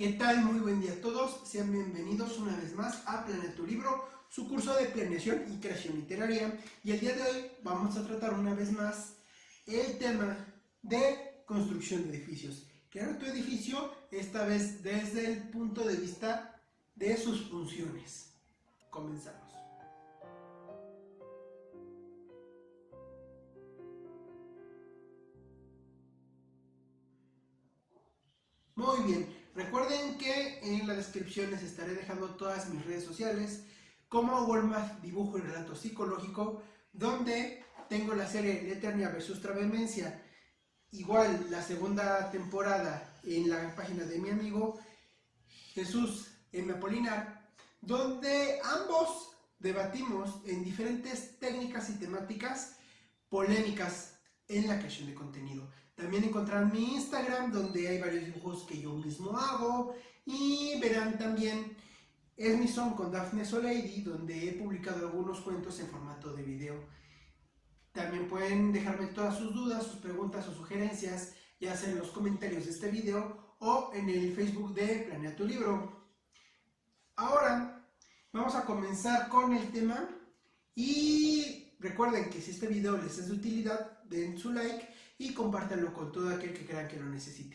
¿Qué tal? Muy buen día a todos. Sean bienvenidos una vez más a Planea tu Libro, su curso de planeación y creación literaria. Y el día de hoy vamos a tratar una vez más el tema de construcción de edificios. Crear tu edificio, esta vez desde el punto de vista de sus funciones. Comenzamos. Muy bien, recuerden que en la descripción les estaré dejando todas mis redes sociales, como Walmart Dibujo y Relato Psicológico, donde tengo la serie Eternia vs Travemencia, igual la segunda temporada en la página de mi amigo Jesús M. Apolinar, donde ambos debatimos en diferentes técnicas y temáticas polémicas en la creación de contenido. También encontrarán mi Instagram, donde hay varios dibujos que yo mismo hago, y verán también Es mi son con Daphne Soleidi, donde he publicado algunos cuentos en formato de video. También pueden dejarme todas sus dudas, sus preguntas o sugerencias, ya sea en los comentarios de este video o en el Facebook de Planea tu Libro. Ahora vamos a comenzar con el tema y recuerden que si este video les es de utilidad, den su like y compártanlo con todo aquel que crean que lo necesite.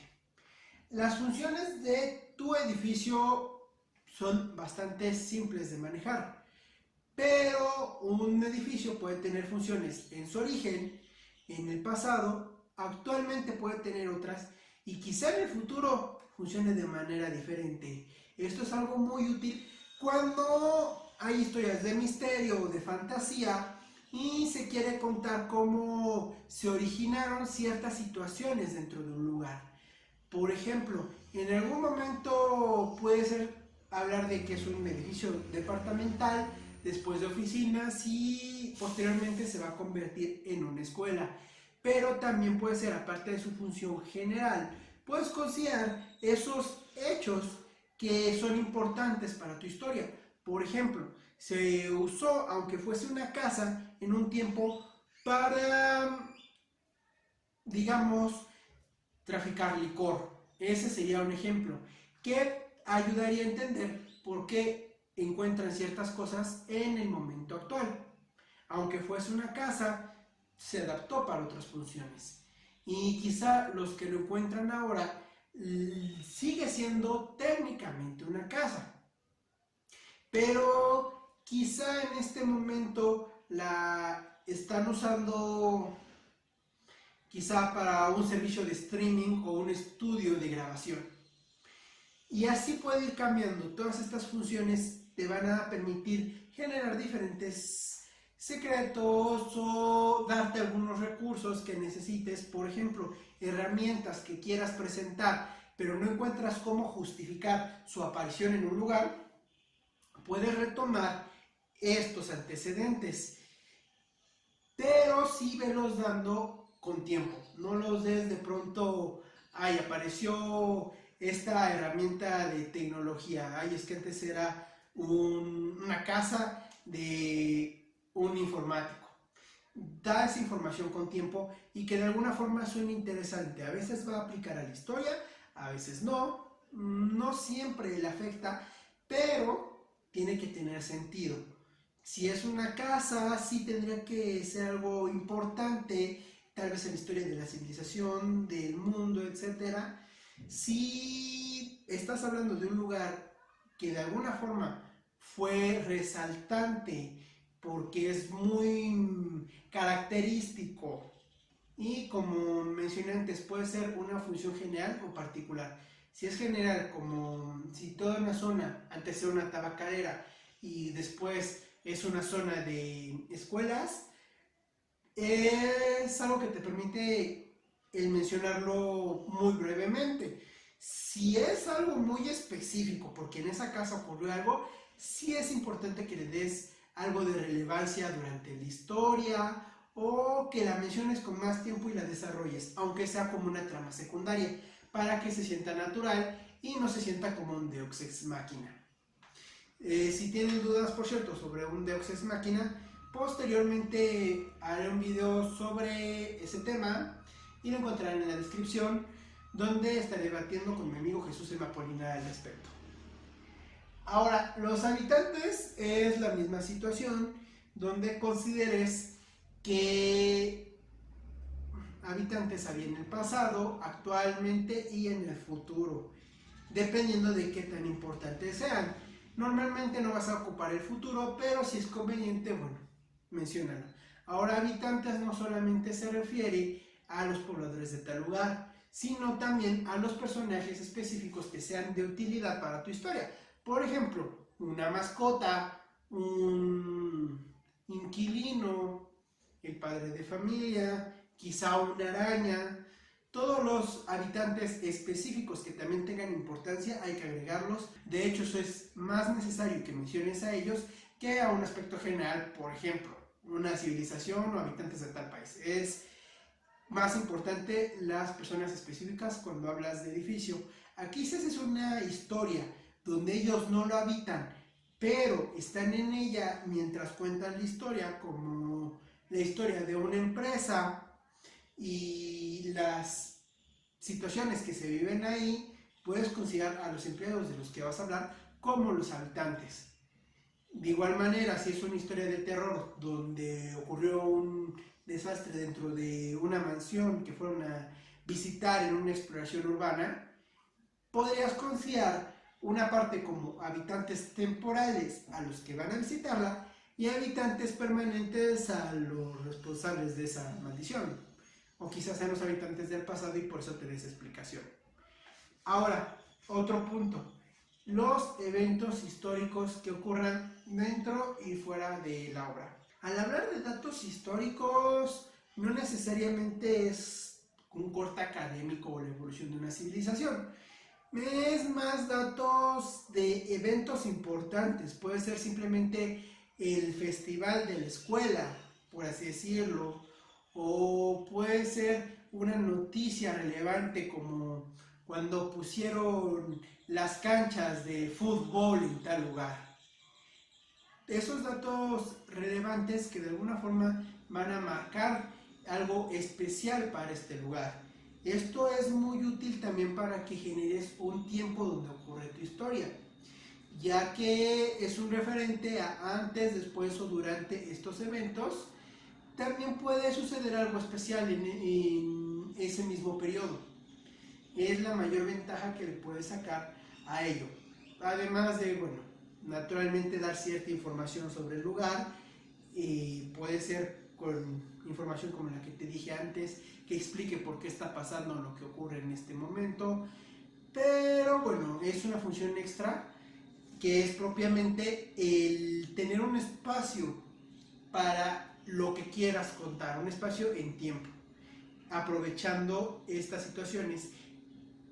Las funciones de tu edificio son bastante simples de manejar, pero un edificio puede tener funciones en su origen, en el pasado, actualmente puede tener otras y quizá en el futuro funcione de manera diferente. Esto es algo muy útil cuando hay historias de misterio o de fantasía y se quiere contar cómo se originaron ciertas situaciones dentro de un lugar. Por ejemplo, en algún momento puede ser hablar de que es un edificio departamental, después de oficinas y posteriormente se va a convertir en una escuela. Pero también puede ser, aparte de su función general, puedes considerar esos hechos que son importantes para tu historia. Por ejemplo, se usó, aunque fuese una casa, en un tiempo para, digamos, traficar licor. Ese sería un ejemplo que ayudaría a entender por qué encuentran ciertas cosas en el momento actual. Aunque fuese una casa, se adaptó para otras funciones. Y quizá los que lo encuentran ahora sigue siendo técnicamente una casa. Pero quizá en este momento la están usando quizá para un servicio de streaming o un estudio de grabación. Y así puede ir cambiando. Todas estas funciones te van a permitir generar diferentes secretos o darte algunos recursos que necesites. Por ejemplo, herramientas que quieras presentar, pero no encuentras cómo justificar su aparición en un lugar, puedes retomar estos antecedentes. Pero sí velos dando con tiempo. No los des de pronto, ay, apareció esta herramienta de tecnología, ay, es que antes era una casa de un informático. Da esa información con tiempo y que de alguna forma suene interesante. A veces va a aplicar a la historia, a veces no, no siempre le afecta, pero tiene que tener sentido. Si es una casa, sí tendría que ser algo importante, tal vez en la historia de la civilización, del mundo, etc. Si estás hablando de un lugar que de alguna forma fue resaltante porque es muy característico y, como mencioné antes, puede ser una función general o particular. Si es general, como si toda una zona antes era una tabacalera y después es una zona de escuelas, es algo que te permite el mencionarlo muy brevemente. Si es algo muy específico, porque en esa casa ocurrió algo, sí es importante que le des algo de relevancia durante la historia o que la menciones con más tiempo y la desarrolles, aunque sea como una trama secundaria, para que se sienta natural y no se sienta como un Deus Ex Machina. Si tienen dudas, por cierto, sobre un Deus Ex Machina, posteriormente haré un video sobre ese tema y lo encontrarán en la descripción, donde estaré debatiendo con mi amigo Jesús M. Apolinar al respecto. Ahora, los habitantes es la misma situación, donde consideres que habitantes había en el pasado, actualmente y en el futuro, dependiendo de qué tan importantes sean. Normalmente no vas a ocupar el futuro, pero si es conveniente, bueno, menciónalo. Ahora, habitantes no solamente se refiere a los pobladores de tal lugar, sino también a los personajes específicos que sean de utilidad para tu historia. Por ejemplo, una mascota, un inquilino, el padre de familia, quizá una araña. Todos los habitantes específicos que también tengan importancia hay que agregarlos. De hecho, eso es más necesario que menciones a ellos que a un aspecto general, por ejemplo, una civilización o habitantes de tal país. Es más importante las personas específicas cuando hablas de edificio. Aquí se hace una historia donde ellos no lo habitan, pero están en ella mientras cuentan la historia, como la historia de una empresa y las situaciones que se viven ahí. Puedes considerar a los empleados de los que vas a hablar como los habitantes. De igual manera, si es una historia de terror donde ocurrió un desastre dentro de una mansión que fueron a visitar en una exploración urbana, podrías considerar una parte como habitantes temporales a los que van a visitarla y habitantes permanentes a los responsables de esa maldición. O quizás sean los habitantes del pasado y por eso te des explicación. Ahora, otro punto. Los eventos históricos que ocurran dentro y fuera de la obra. Al hablar de datos históricos, no necesariamente es un corte académico o la evolución de una civilización. Es más datos de eventos importantes. Puede ser simplemente el festival de la escuela, por así decirlo, o puede ser una noticia relevante como cuando pusieron las canchas de fútbol en tal lugar. Esos datos relevantes que de alguna forma van a marcar algo especial para este lugar. Esto es muy útil también para que generes un tiempo donde ocurre tu historia, ya que es un referente a antes, después o durante estos eventos. También puede suceder algo especial en ese mismo periodo. Es la mayor ventaja que le puedes sacar a ello. Además de, bueno, naturalmente dar cierta información sobre el lugar, y puede ser con información como la que te dije antes, que explique por qué está pasando lo que ocurre en este momento. Pero bueno, es una función extra que es propiamente el tener un espacio para lo que quieras contar, un espacio en tiempo, aprovechando estas situaciones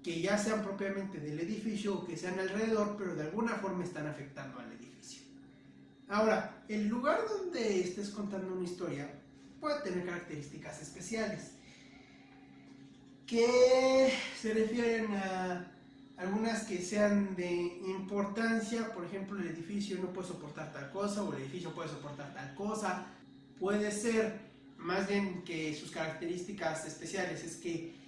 que ya sean propiamente del edificio o que sean alrededor, pero de alguna forma están afectando al edificio. Ahora, el lugar donde estés contando una historia puede tener características especiales que se refieren a algunas que sean de importancia. Por ejemplo, el edificio no puede soportar tal cosa, o el edificio puede soportar tal cosa. Puede ser más bien que sus características especiales es que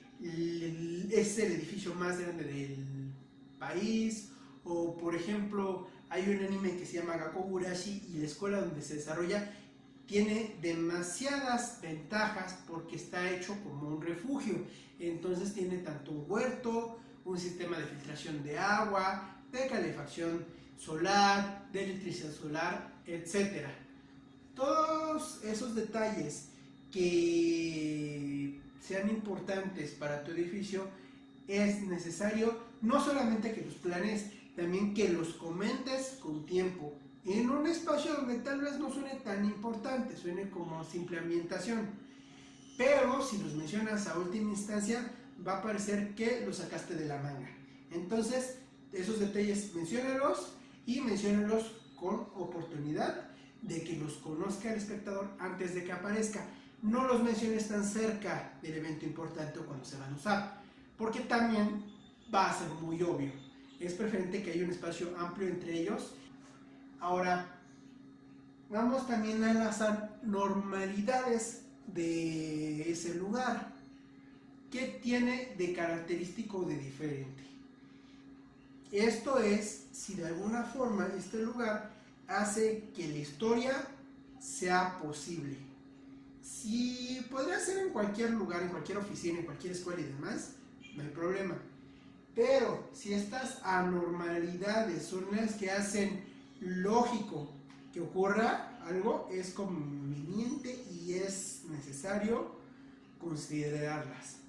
es el edificio más grande del país, o por ejemplo hay un anime que se llama Gakogurashi y la escuela donde se desarrolla tiene demasiadas ventajas porque está hecho como un refugio. Entonces tiene tanto un huerto, un sistema de filtración de agua, de calefacción solar, de electricidad solar, etc. Todos esos detalles que sean importantes para tu edificio es necesario no solamente que los planes, también que los comentes con tiempo en un espacio donde tal vez no suene tan importante, suene como simple ambientación, pero si los mencionas a última instancia va a parecer que los sacaste de la manga. Entonces esos detalles menciónalos, y menciónalos con oportunidad de que los conozca el espectador antes de que aparezca. No los menciones tan cerca del evento importante o cuando se van a usar, porque también va a ser muy obvio. Es preferente que haya un espacio amplio entre ellos. Ahora, vamos también a las anormalidades de ese lugar. ¿qué tiene de característico o de diferente? Esto es, si de alguna forma este lugar hace que la historia sea posible. Si podría ser en cualquier lugar, en cualquier oficina, en cualquier escuela y demás, no hay problema. Pero si estas anormalidades son las que hacen lógico que ocurra algo, es conveniente y es necesario considerarlas.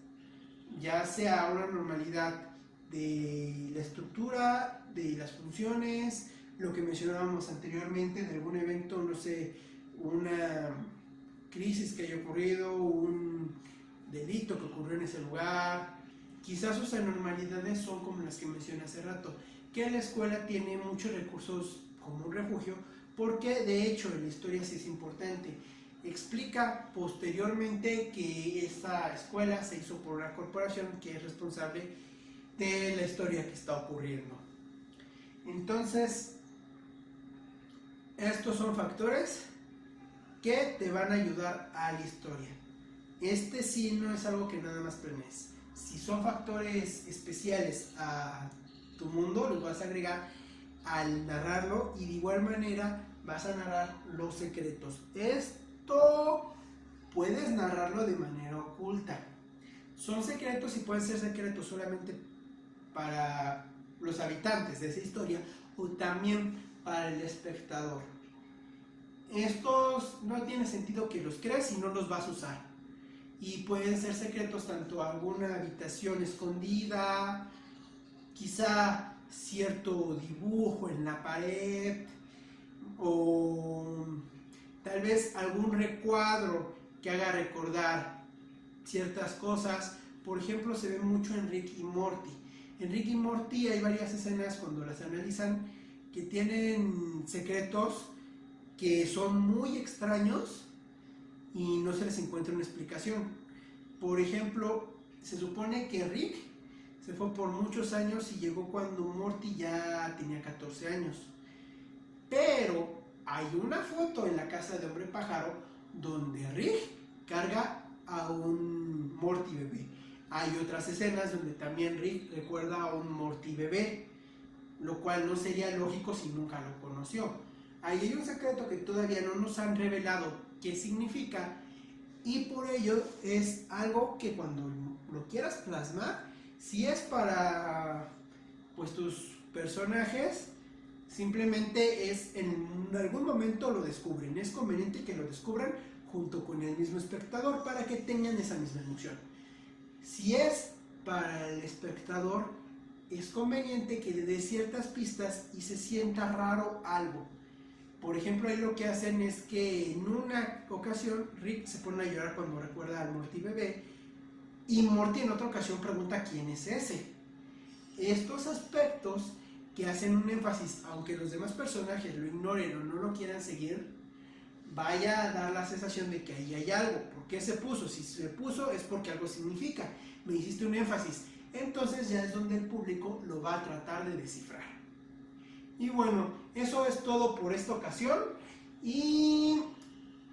Ya sea una normalidad de la estructura, de las funciones, lo que mencionábamos anteriormente, de algún evento, no sé, una crisis que haya ocurrido, un delito que ocurrió en ese lugar. Quizás sus anormalidades son como las que mencioné hace rato, que la escuela tiene muchos recursos como un refugio, porque de hecho en la historia sí es importante. Explica posteriormente que esta escuela se hizo por una corporación que es responsable de la historia que está ocurriendo. Entonces, estos son factores que te van a ayudar a la historia. Este sí no es algo que nada más planees. Si son factores especiales a tu mundo, los vas a agregar al narrarlo y de igual manera vas a narrar los secretos. Esto puedes narrarlo de manera oculta. Son secretos y pueden ser secretos solamente para los habitantes de esa historia o también para el espectador. Estos no tiene sentido que los crees y no los vas a usar. Y pueden ser secretos tanto alguna habitación escondida, quizá cierto dibujo en la pared, o tal vez algún recuadro que haga recordar ciertas cosas. Por ejemplo, se ve mucho en Rick y Morty. En Rick y Morty hay varias escenas cuando las analizan que tienen secretos que son muy extraños y no se les encuentra una explicación. Por ejemplo, se supone que Rick se fue por muchos años y llegó cuando Morty ya tenía 14 años. Pero hay una foto en la casa de Hombre Pájaro donde Rick carga a un Morty bebé. Hay otras escenas donde también Rick recuerda a un Morty bebé, lo cual no sería lógico si nunca lo conoció. Ahí hay un secreto que todavía no nos han revelado qué significa, y por ello es algo que cuando lo quieras plasmar, si es para pues tus personajes, simplemente es en algún momento lo descubren. Es conveniente que lo descubran junto con el mismo espectador para que tengan esa misma emoción. Si es para el espectador, es conveniente que le dé ciertas pistas y se sienta raro algo. Por ejemplo, ahí lo que hacen es que en una ocasión Rick se pone a llorar cuando recuerda al Morty bebé y Morty en otra ocasión pregunta quién es ese. Estos aspectos que hacen un énfasis, aunque los demás personajes lo ignoren o no lo quieran seguir, vaya a dar la sensación de que ahí hay algo. ¿Por qué se puso? Si se puso es porque algo significa. Me hiciste un énfasis. Entonces ya es donde el público lo va a tratar de descifrar. Y bueno, eso es todo por esta ocasión. Y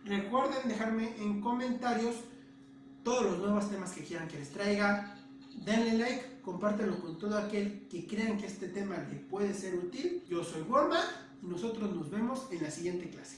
recuerden dejarme en comentarios todos los nuevos temas que quieran que les traiga. Denle like, compártelo con todo aquel que crean que este tema le puede ser útil. Yo soy Worma y nosotros nos vemos en la siguiente clase.